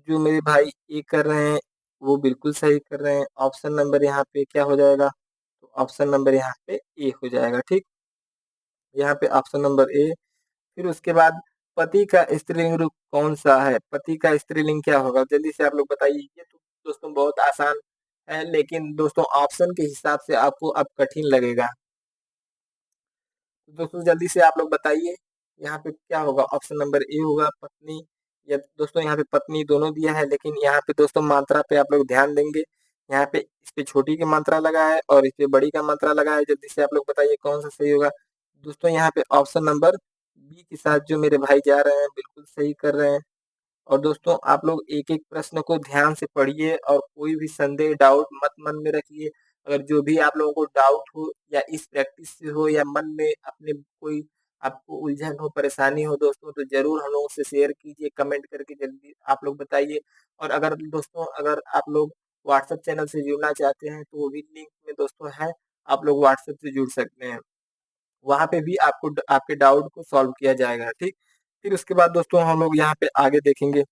जो मेरे भाई ए कर रहे हैं वो बिल्कुल सही कर रहे हैं। ऑप्शन नंबर यहाँ पे क्या हो जाएगा? तो ऑप्शन नंबर यहाँ पे ए हो जाएगा। ठीक। यहाँ पे ऑप्शन नंबर ए। फिर उसके बाद पति का स्त्रीलिंग रूप कौन सा है? पति का स्त्रीलिंग क्या होगा? जल्दी से आप लोग बताइए। ये तो दोस्तों बहुत आसान है, लेकिन दोस्तों ऑप्शन के हिसाब से आपको अब कठिन लगेगा। तो दोस्तों जल्दी से आप लोग बताइए यहाँ पे क्या होगा? ऑप्शन नंबर ए होगा पत्नी। या दोस्तों यहाँ पे पत्नी दोनों दिया है, लेकिन यहाँ पे दोस्तों मात्रा पे आप लोग ध्यान देंगे। यहाँ पे इस पे छोटी की मात्रा लगा है और इस पे बड़ी का मात्रा लगा है। जल्दी से आप लोग बताइए कौन सा सही होगा? दोस्तों यहाँ पे ऑप्शन नंबर बी के साथ जो मेरे भाई जा रहे हैं बिल्कुल सही कर रहे हैं। और दोस्तों आप लोग एक-एक प्रश्न को ध्यान से पढ़िए और कोई भी संदेह, डाउट मत मन में रखिए। अगर जो भी आप लोगों को डाउट हो या इस प्रैक्टिस से हो या मन में अपने कोई आपको उलझन हो, परेशानी हो दोस्तों, तो ज़रूर हम लोगों से शेयर कीजिए, कमेंट करके जल्दी आप लोग बताइए। और अगर दोस्तों अगर आप लोग व्हाट्सएप चैनल से जुड़ना चाहते हैं, तो वो भी लिंक में दोस्तों है, आप लोग व्हाट्सएप से जुड़ सकते हैं। वहाँ पे भी आपको आपके डाउट को सॉल्व किया जाएगा, ठीक? फिर उसके बाद दोस्तों हम लोग यहाँ पे आगे देखेंगे,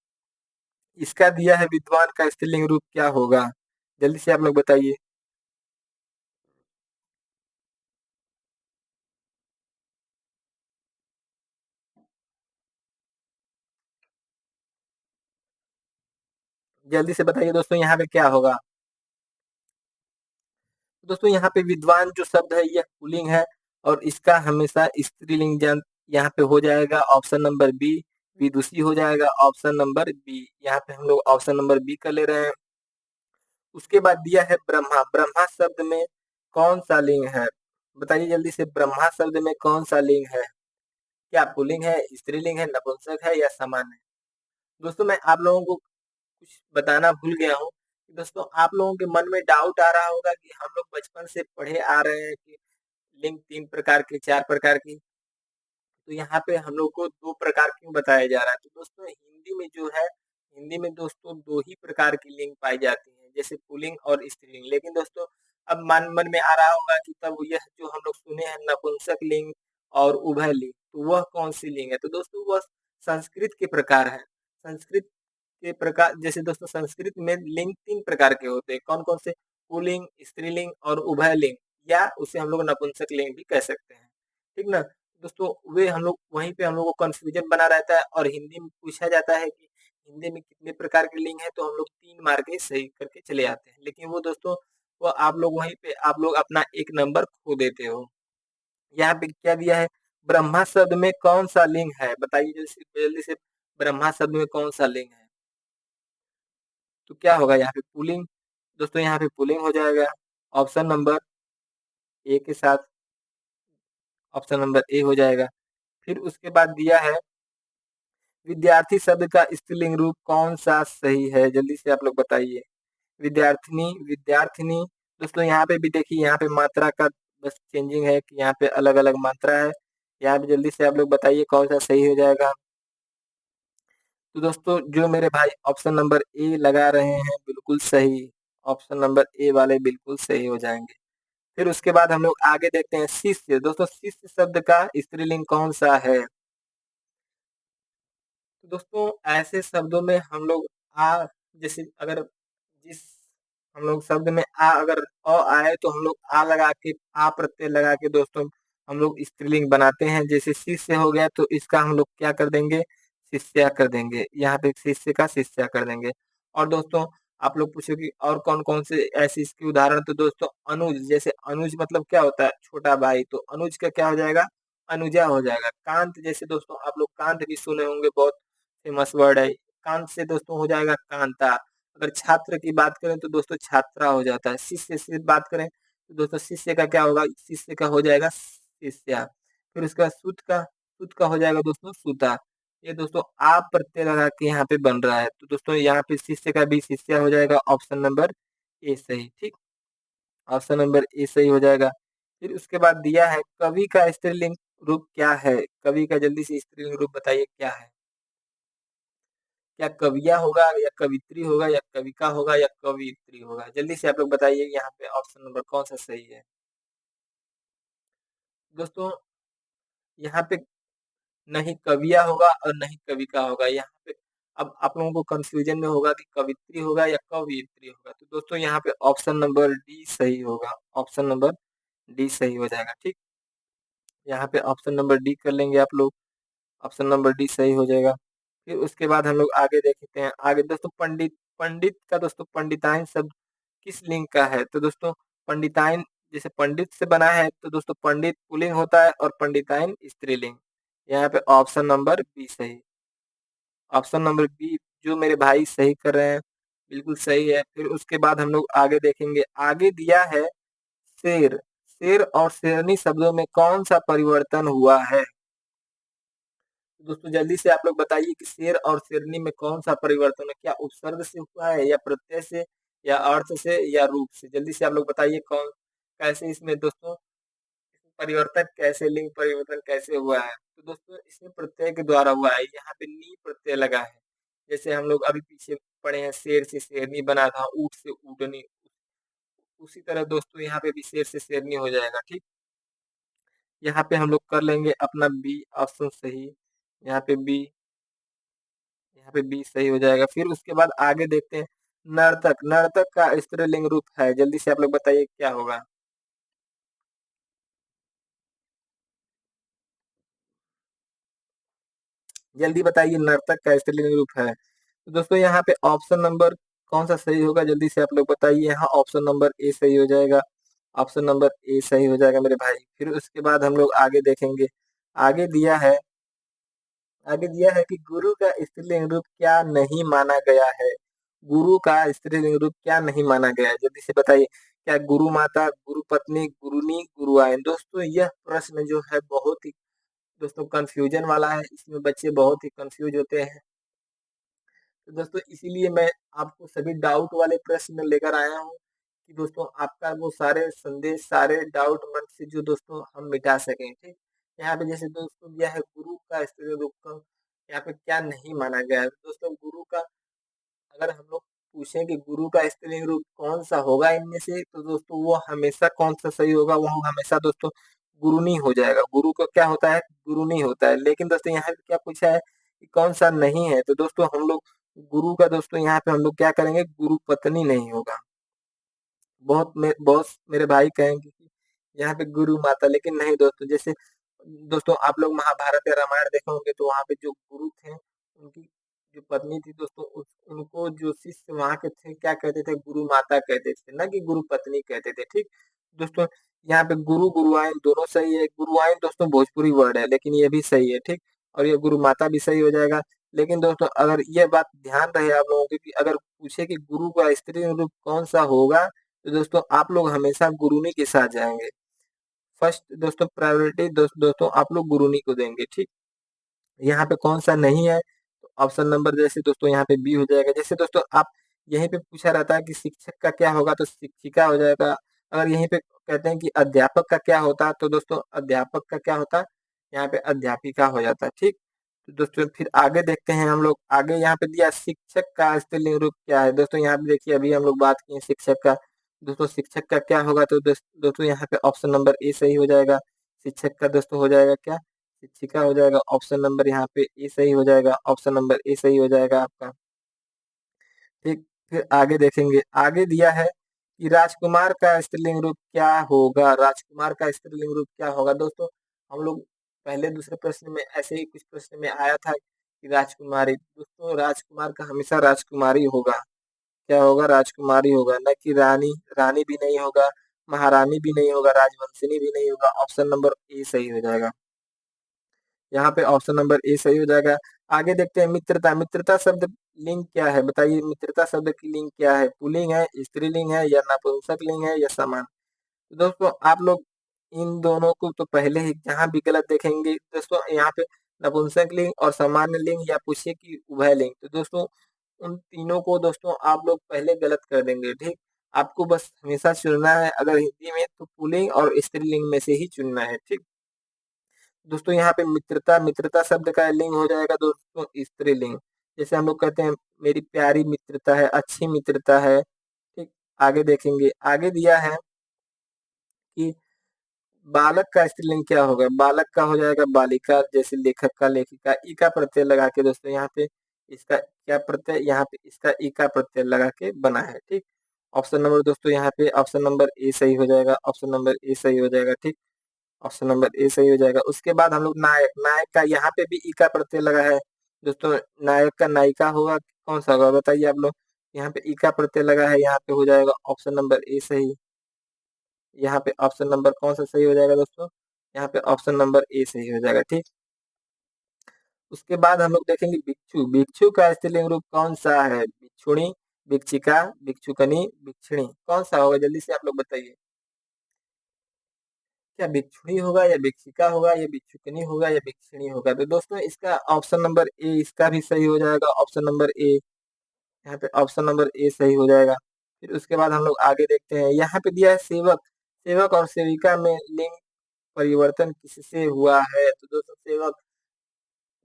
इसका दिया है विद्वान का स्त्रीलिंग रूप क्या होगा? जल्दी से आप लोग बताइए। जल्दी से बताइए दोस्तों यहाँ पे क्या होगा? दोस्तों यहाँ पे विद्वान जो शब्द है यह पुल्लिंग है और इसका हमेशा स्त्रीलिंग यहाँ पे हो जाएगा ऑप्शन नंबर बी। विदुषी हो जाएगा ऑप्शन नंबर बी। यहाँ पे हम लोग ऑप्शन नंबर बी कर ले रहे हैं। उसके बाद दिया है ब्रह्मा। ब्रह्मा शब्द में कौन सा लिंग है? बताइए जल्दी से, ब्रह्मा शब्द में कौन सा लिंग है? क्या पुल्लिंग है, स्त्रीलिंग है, नपुंसक है या सामान्य है? दोस्तों मैं आप लोगों को कुछ बताना भूल गया हूँ। दोस्तों आप लोगों के मन में डाउट आ रहा होगा कि हम लोग बचपन से पढ़े आ रहे हैं कि लिंग 3 प्रकार के, 4 प्रकार की, तो यहाँ पे हम लोग को 2 प्रकार क्यों बताया जा रहा है? तो दोस्तों हिंदी में जो है, हिंदी में दोस्तों 2 ही प्रकार की लिंग पाई जाती हैं, जैसे पुल्लिंग और स्त्रीलिंग। लेकिन दोस्तों अब मन में आ रहा होगा कि तब यह जो हम लोग सुने हैं नपुंसक लिंग और उभय लिंग, तो वह कौन-सी लिंग है? तो दोस्तों वह संस्कृत के प्रकार है। संस्कृत के प्रकार, जैसे दोस्तों संस्कृत में लिंग 3 प्रकार के होते हैं। कौन-कौन से? पुल्लिंग, स्त्रीलिंग और उभय लिंग, या उसे हम लोग नपुंसक लिंग भी कह सकते हैं। ठीक ना? दोस्तों वे हम लोग वहीं पे हम लोग को कन्फ्यूजन बना रहता है और हिंदी में पूछा जाता है कि हिंदी में कितने प्रकार के लिंग हैं, तो हम लोग 3 मार के सही करके चले आते हैं। लेकिन वो दोस्तों वो आप लोग वहीं पे आप लोग अपना 1 नंबर खो देते हो। यहाँ पे क्या दिया है? ब्रह्मा शब्द में कौन-सा लिंग है? बताइए जल्दी से ब्रह्मा शब्द में कौन-सा लिंग है? तो क्या होगा यहाँ पे? पुल्लिंग। दोस्तों यहाँ पे पुल्लिंग हो जाएगा। ऑप्शन नंबर ए के साथ ऑप्शन नंबर ए हो जाएगा। फिर उसके बाद दिया है विद्यार्थी शब्द का स्त्रीलिंग रूप कौन-सा सही है? जल्दी से आप लोग बताइए। विद्यार्थिनी, विद्यार्थिनी। दोस्तों यहाँ पे भी देखिए, यहाँ पे मात्रा का बस चेंजिंग है कि यहाँ पे अलग-अलग मात्रा है। यहाँ पे जल्दी से आप लोग बताइए कौन-सा सही हो जाएगा। तो दोस्तों जो मेरे भाई ऑप्शन नंबर ए लगा रहे हैं बिल्कुल सही। ऑप्शन नंबर ए वाले बिल्कुल सही हो जाएँगे। फिर उसके बाद हम लोग आगे देखते हैं शिष्य। दोस्तों शिष्य शब्द का स्त्रीलिंग कौन-सा है? तो दोस्तों ऐसे शब्दों में हम लोग आ, जैसे अगर जिस हम लोग शब्द में आ अगर आए तो हम लोग आ लगा के, आ प्रत्यय लगा के दोस्तों हम लोग स्त्रीलिंग बनाते हैं। जैसे शिष्य हो गया तो इसका हम लोग क्या कर देंगे? शिष्या कर देंगे। यहाँ पे शिष्य का शिष्या कर देंगे। और दोस्तों आप लोग पूछोगे और कौन-कौन से ऐसे इसके उदाहरण, तो दोस्तों अनुज, जैसे अनुज मतलब क्या होता है? छोटा भाई, तो अनुज का क्या हो जाएगा? अनुजा हो जाएगा। कांत, जैसे दोस्तों आप लोग कांत भी सुने होंगे, बहुत फेमस वर्ड है। कांत से दोस्तों हो जाएगा कांता। अगर छात्र की बात करें तो दोस्तों छात्रा हो जाता है। शिष्य से बात करें तो दोस्तों शिष्य का क्या होगा? शिष्य का हो जाएगा शिष्या। फिर उसके बाद सुत का हो जाएगा दोस्तों सुता। ये दोस्तों आप प्रत्यय लगा के यहाँ पे बन रहा है, तो दोस्तों यहाँ पे शिष्य का भी शिष्या हो जाएगा। ऑप्शन नंबर ए सही, ठीक। ऑप्शन नंबर ए सही हो जाएगा। फिर उसके बाद दिया है कवि का स्त्रीलिंग रूप क्या है? कवि का जल्दी से स्त्रीलिंग रूप बताइए क्या है? क्या कविया होगा या कवित्री होगा या कविका होगा या कवियत्री होगा? जल्दी से आप लोग बताइए यहाँ पे ऑप्शन नंबर कौन सा सही है? दोस्तों यहाँ पे नहीं कविया होगा और नहीं कविका होगा। यहाँ पे अब आप लोगों को कंफ्यूजन में होगा कि कवित्री होगा या कवियत्री होगा। तो दोस्तों यहाँ पे ऑप्शन नंबर डी सही होगा। ऑप्शन नंबर डी सही हो जाएगा, ठीक। यहाँ पे ऑप्शन नंबर डी कर लेंगे आप लोग। ऑप्शन नंबर डी सही हो जाएगा। फिर उसके बाद हम लोग आगे देखते हैं। आगे दोस्तों पंडित। पंडित का दोस्तों पंडिताइन शब्द किस लिंग का है? तो दोस्तों पंडिताइन जैसे पंडित से बना है, तो दोस्तों पंडित पुल्लिंग होता है और पंडिताइन स्त्रीलिंग। यहाँ पे ऑप्शन नंबर बी सही। ऑप्शन नंबर बी जो मेरे भाई सही कर रहे हैं, बिल्कुल सही है। फिर उसके बाद हम लोग आगे देखेंगे। आगे दिया है शेर। शेर और शेरनी शब्दों में कौन सा परिवर्तन हुआ है? तो दोस्तों जल्दी से आप लोग बताइए कि शेर और शेरनी में कौन सा परिवर्तन है, क्या उपसर्ग से हुआ है या प्रत्यय से या अर्थ से या रूप से? जल्दी से आप लोग बताइए कौन कैसे इसमें दोस्तों परिवर्तन कैसे, लिंग परिवर्तन कैसे हुआ है? तो दोस्तों इसमें प्रत्यय के द्वारा हुआ है। यहाँ पे नी प्रत्यय लगा है। जैसे हम लोग अभी पीछे पढ़े हैं, शेर से शेरनी बना था, ऊंट से ऊँटनी। उसी तरह दोस्तों यहाँ पे भी शेर से शेरनी हो जाएगा। ठीक, यहाँ पे हम लोग कर लेंगे अपना बी ऑप्शन सही। यहाँ पे बी, यहाँ पे बी सही हो जाएगा। फिर उसके बाद आगे देखते हैं, नर्तक। नर्तक का स्त्रीलिंग रूप है, जल्दी से आप लोग बताइए क्या होगा? जल्दी बताइए, नर्तक का स्त्रीलिंग रूप है। तो दोस्तों यहाँ पे ऑप्शन नंबर कौन सा सही होगा, जल्दी से आप लोग बताइए। यहाँ ऑप्शन नंबर ए सही हो जाएगा। ऑप्शन नंबर ए सही हो जाएगा मेरे भाई। फिर उसके बाद हम लोग आगे देखेंगे। आगे दिया है, आगे दिया है कि गुरु का स्त्रीलिंग रूप क्या नहीं माना गया है। गुरु का स्त्रीलिंग रूप क्या नहीं माना गया है, जल्दी से बताइए। क्या गुरु माता, गुरु पत्नी, गुरुनी, गुरुआइन? दोस्तों यह प्रश्न जो है बहुत ही दोस्तों कंफ्यूजन वाला है। इसमें बच्चे बहुत ही कंफ्यूज होते हैं। तो दोस्तों इसीलिए मैं आपको सभी डाउट वाले प्रश्न लेकर आया हूँ कि दोस्तों आपका वो सारे संदेश, सारे डाउट मन से जो दोस्तों हम मिटा सकें। ठीक, यहाँ पे जैसे दोस्तों दिया है गुरु का स्त्री रूप का यहाँ पे क्या नहीं माना गया है। दोस्तों गुरु का अगर हम लोग पूछें कि गुरु का स्त्रीलिंग रूप कौन सा होगा इनमें से, तो दोस्तों वो हमेशा कौन सा सही होगा, वो हमेशा दोस्तों गुरुनी हो जाएगा। गुरु को क्या होता है, गुरुनी होता है। लेकिन दोस्तों यहाँ पे क्या पूछा है कि कौन सा नहीं है, तो दोस्तों हम लोग गुरु का दोस्तों यहाँ पे हम लोग क्या करेंगे, गुरु पत्नी नहीं होगा। बहुत मेरे भाई कहेंगे कि यहाँ पे गुरु माता, लेकिन नहीं दोस्तों। जैसे दोस्तों आप लोग महाभारत या रामायण देखे होंगे, तो वहाँ पे जो गुरु थे उनकी जो पत्नी थी दोस्तों, उनको जो शिष्य वहाँ के थे क्या कहते थे, गुरु माता कहते थे, ना कि गुरु पत्नी कहते थे। ठीक दोस्तों, यहाँ पे गुरु गुरुआइन दोनों सही है। गुरुआइन दोस्तों भोजपुरी वर्ड है, लेकिन ये भी सही है। ठीक, और ये गुरु माता भी सही हो जाएगा। लेकिन दोस्तों अगर ये बात ध्यान रहे आप लोगों की कि अगर पूछे कि गुरु का स्त्री रूप कौन सा होगा, तो दोस्तों आप लोग हमेशा गुरुनी के साथ जाएंगे। फर्स्ट दोस्तों प्रायोरिटी दोस्तों आप लोग गुरुनी को देंगे। ठीक, यहाँ पे कौन सा नहीं है, तो ऑप्शन नंबर जैसे दोस्तों यहाँ पे बी हो जाएगा। जैसे दोस्तों आप यहीं पे पूछा रहता है कि शिक्षक का क्या होगा, तो शिक्षिका हो जाएगा। अगर यहीं पे कहते हैं कि अध्यापक का क्या होता है, तो दोस्तों अध्यापक का क्या होता है, यहाँ पे अध्यापिका हो जाता है। ठीक, तो दोस्तों फिर आगे देखते हैं हम लोग। आगे यहाँ पे दिया शिक्षक का स्त्रीलिंग रूप क्या है। दोस्तों यहाँ पे देखिए, अभी हम लोग बात किए शिक्षक का। दोस्तों शिक्षक का क्या होगा, तो दोस्तों यहाँ पे ऑप्शन नंबर ए सही हो जाएगा। शिक्षक का दोस्तों हो जाएगा क्या, शिक्षिका हो जाएगा। ऑप्शन नंबर यहाँ पे ए सही हो जाएगा। ऑप्शन नंबर ए सही हो जाएगा आपका। ठीक, फिर आगे देखेंगे। आगे दिया है कि राजकुमार का स्त्रीलिंग रूप क्या होगा। राजकुमार का स्त्रीलिंग रूप क्या होगा दोस्तों? हम लोग पहले दूसरे प्रश्न में ऐसे ही कुछ प्रश्न में आया था कि राजकुमारी। दोस्तों राजकुमार का हमेशा राजकुमारी होगा। क्या होगा, राजकुमारी होगा, न कि रानी। रानी भी नहीं होगा, महारानी भी नहीं होगा, राजवंशिनी भी नहीं होगा। ऑप्शन नंबर ए सही हो जाएगा। यहाँ पे ऑप्शन नंबर ए सही हो जाएगा। आगे देखते हैं मित्रता। मित्रता शब्द लिंग क्या है, बताइए। मित्रता शब्द की लिंग क्या है, पुल्लिंग है, स्त्रीलिंग है या नपुंसक लिंग है या समान? तो दोस्तों आप लोग इन दोनों को तो पहले ही जहां भी गलत देखेंगे दोस्तों, यहाँ पे नपुंसक लिंग और सामान्य लिंग या पूछिए कि उभय लिंग, तो दोस्तों उन तीनों को दोस्तों आप लोग पहले गलत कर देंगे। ठीक, आपको बस हमेशा चुनना है, अगर हिंदी में तो पुल्लिंग और स्त्रीलिंग में से ही चुनना है। ठीक दोस्तों, यहाँ पे मित्रता, मित्रता शब्द का लिंग हो जाएगा दोस्तों स्त्रीलिंग। जैसे हम लोग कहते हैं मेरी प्यारी मित्रता है, अच्छी मित्रता है। ठीक, आगे देखेंगे। आगे दिया है कि बालक का स्त्रीलिंग क्या होगा। बालक का हो जाएगा बालिका, जैसे लेखक का लेखिका। ई का प्रत्यय लगा के दोस्तों यहाँ पे इसका क्या प्रत्यय, यहाँ पे इसका ई का प्रत्यय लगा के बना है। ठीक, ऑप्शन नंबर दोस्तों यहाँ पे ऑप्शन नंबर ए सही हो जाएगा। ऑप्शन नंबर ए सही हो जाएगा। ठीक, ऑप्शन नंबर ए सही हो जाएगा। उसके बाद हम लोग नायक। नायक का यहाँ पे भी ई का प्रत्यय लगा है दोस्तों। नायक का नायिका होगा, कौन सा होगा बताइए आप लोग। यहाँ पे ई का प्रत्यय लगा है, यहाँ पे हो जाएगा ऑप्शन नंबर ए सही। यहाँ पे ऑप्शन नंबर कौन सा सही हो जाएगा दोस्तों, यहाँ पे ऑप्शन नंबर ए सही हो जाएगा। ठीक, उसके बाद हम लोग देखेंगे भिक्षु। भिक्षु का स्त्रीलिंग रूप कौन सा है, भिक्षुणी, भिक्षिका, भिक्षुकनी, भिक्षिणी? कौन सा होगा, जल्दी से आप लोग बताइए। क्या भिक्षुणी होगा या भिक्षिका होगा या भिक्षुकनी होगा या भिक्षिणी होगा? तो दोस्तों इसका ऑप्शन नंबर ए इसका भी सही हो जाएगा। ऑप्शन नंबर ए, यहाँ पे ऑप्शन नंबर ए सही हो जाएगा। फिर उसके बाद हम लोग आगे देखते हैं, यहाँ पे दिया है सेवक। सेवक और सेविका में लिंग परिवर्तन किससे हुआ है? तो दोस्तों सेवक,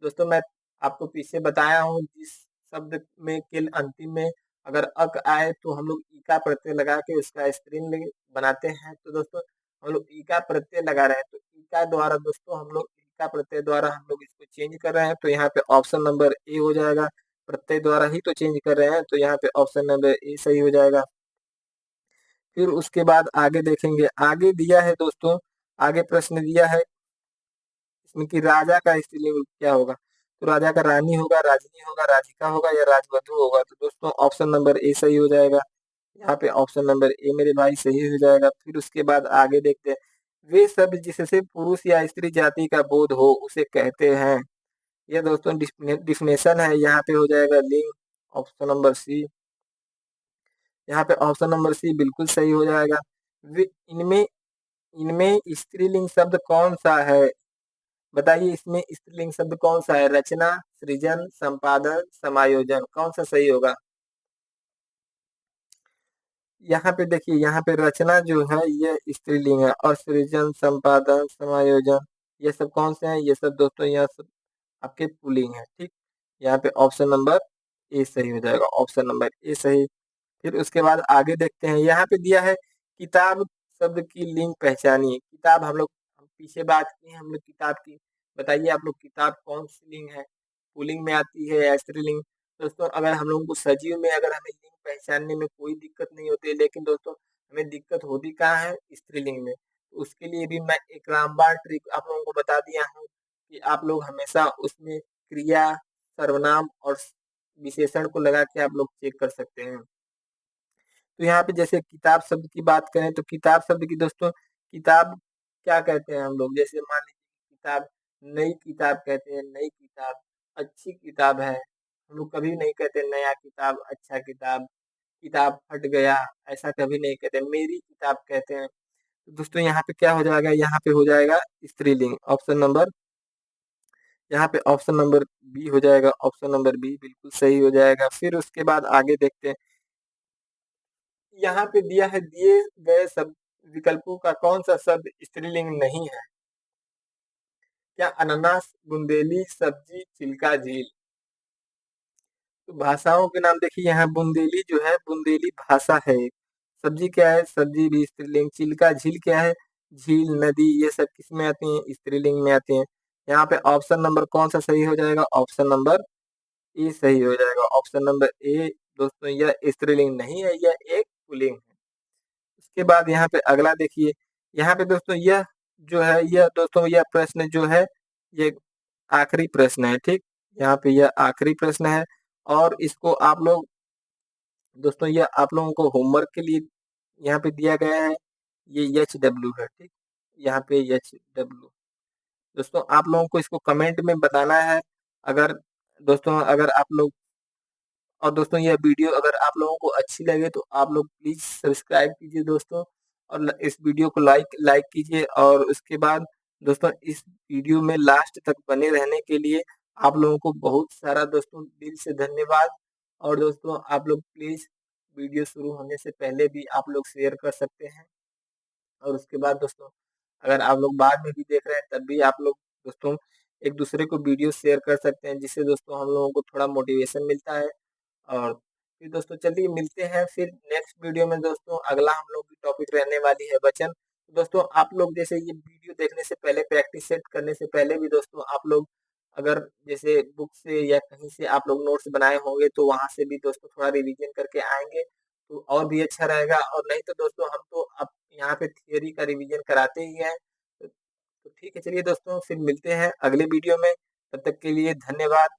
दोस्तों मैं आपको पीछे बताया हूँ, जिस शब्द में के अंतिम में अगर अक आए तो हम लोग ई का प्रत्यय लगा के उसका स्त्रीलिंग बनाते हैं। तो दोस्तों हम लोग ई का प्रत्यय लगा रहे हैं, तो ई का द्वारा दोस्तों हम लोग ई का प्रत्यय द्वारा हम लोग इसको चेंज कर रहे हैं। तो यहाँ पे ऑप्शन नंबर ए हो जाएगा। प्रत्यय द्वारा ही तो चेंज कर रहे हैं, तो यहाँ पे ऑप्शन नंबर ए सही हो जाएगा। फिर उसके बाद आगे देखेंगे, आगे दिया है दोस्तों, आगे प्रश्न दिया है इसमें कि राजा का स्त्रीलिंग क्या होगा? तो राजा का रानी होगा, राजनी होगा, राजिका होगा या राजवधु होगा? तो दोस्तों ऑप्शन नंबर ए सही हो जाएगा। यहाँ पे ऑप्शन नंबर ए मेरे भाई सही हो जाएगा। फिर उसके बाद आगे देखते हैं, वे शब्द जिससे पुरुष या स्त्री जाति का बोध हो उसे कहते हैं। यह दोस्तों डिफिनेशन है, यहाँ पे हो जाएगा लिंग, ऑप्शन नंबर सी। यहाँ पे ऑप्शन नंबर सी बिल्कुल सही हो जाएगा। इनमें इनमें स्त्रीलिंग शब्द कौन सा है? बताइए इसमें स्त्रीलिंग शब्द कौन सा है? रचना, सृजन, संपादन, समायोजन, कौन सा सही होगा? यहाँ पे देखिए, यहाँ पे रचना जो है ये स्त्रीलिंग है और सृजन, संपादन, समायोजन ये सब कौन से हैं? ये सब दोस्तों यहाँ सब आपके पुल्लिंग है। ठीक, यहाँ पे ऑप्शन नंबर ए सही हो जाएगा। ऑप्शन नंबर ए सही। फिर उसके बाद आगे देखते हैं, यहाँ पे दिया है किताब शब्द की लिंग पहचानिए। किताब हम पीछे बात की है हम लोग किताब की। बताइए आप लोग किताब कौन सी लिंग है? पुल्लिंग में आती है या स्त्रीलिंग? दोस्तों अगर हम लोगों को सजीव में अगर हमें लिंग पहचानने में कोई दिक्कत नहीं होती है, लेकिन दोस्तों हमें दिक्कत होती कहाँ है? स्त्रीलिंग में। तो उसके लिए भी मैं एक रामबाण ट्रिक आप लोगों को बता दिया हूँ कि आप लोग हमेशा उसमें क्रिया, सर्वनाम और विशेषण को लगा के आप लोग चेक कर सकते हैं। तो यहाँ पे जैसे किताब शब्द की बात करें तो किताब शब्द की दोस्तों, किताब क्या कहते हैं हम लोग? जैसे मान लीजिए किताब, नई किताब कहते हैं, नई किताब, अच्छी किताब है। हम लोग कभी नहीं कहते नया किताब, अच्छा किताब, किताब फट गया, ऐसा कभी नहीं कहते, मेरी किताब कहते हैं। तो दोस्तों यहाँ पे क्या हो जाएगा? यहाँ पे हो जाएगा स्त्रीलिंग। ऑप्शन नंबर, यहाँ पे ऑप्शन नंबर बी हो जाएगा। ऑप्शन नंबर बी बिल्कुल सही हो जाएगा। फिर उसके बाद आगे देखते हैं, यहाँ पे दिया है दिए गए सब विकल्पों का कौन सा शब्द स्त्रीलिंग नहीं है? क्या अनानास, बुंदेली, सब्जी, चिल्का, झील? तो भाषाओं के नाम देखिए, यहाँ बुंदेली जो है बुंदेली भाषा है। सब्जी क्या है? सब्जी भी स्त्रीलिंग। चिल्का, झील क्या है? झील, नदी, ये सब किस में आती हैं? स्त्रीलिंग में आती हैं। यहाँ पे ऑप्शन नंबर कौन सा सही हो जाएगा? ऑप्शन नंबर ए सही हो जाएगा। ऑप्शन नंबर ए दोस्तों यह स्त्रीलिंग नहीं है, यह एक पुल्लिंग है। उसके बाद यहाँ पे अगला देखिए, यहाँ पे दोस्तों यह जो है, यह दोस्तों यह प्रश्न जो है ये आखिरी प्रश्न है। ठीक, यहाँ पे यह आखिरी प्रश्न है और इसको आप लोग दोस्तों यह आप लोगों को होमवर्क के लिए यहाँ पे दिया गया है। ये HW है। ठीक, यहाँ पे HW दोस्तों आप लोगों को इसको कमेंट में बताना है। अगर दोस्तों अगर आप लोग, और दोस्तों यह वीडियो अगर आप लोगों को अच्छी लगे तो आप लोग प्लीज सब्सक्राइब कीजिए दोस्तों, और इस वीडियो को लाइक लाइक कीजिए। और उसके बाद दोस्तों इस वीडियो में लास्ट तक बने रहने के लिए आप लोगों को बहुत सारा दोस्तों दिल से धन्यवाद। और दोस्तों आप लोग प्लीज वीडियो शुरू होने से पहले भी आप लोग शेयर कर सकते हैं। और उसके बाद दोस्तों अगर आप लोग बाद में भी देख रहे हैं तब भी आप लोग दोस्तों एक दूसरे को वीडियो शेयर कर सकते हैं, जिससे दोस्तों हम लोगों को थोड़ा मोटिवेशन मिलता है। और फिर दोस्तों चलिए मिलते हैं फिर नेक्स्ट वीडियो में दोस्तों। अगला हम लोग की टॉपिक रहने वाली है वचन। तो दोस्तों आप लोग जैसे ये वीडियो देखने से पहले, प्रैक्टिस सेट करने से पहले भी दोस्तों आप लोग अगर जैसे बुक से या कहीं से आप लोग नोट्स बनाए होंगे तो वहां से भी दोस्तों थोड़ा रिवीजन करके आएंगे तो और भी अच्छा रहेगा। और नहीं तो दोस्तों हम तो अब यहाँ पे थियोरी का रिवीजन कराते ही हैं। तो ठीक है, चलिए दोस्तों फिर मिलते हैं अगले वीडियो में। तब तक के लिए धन्यवाद।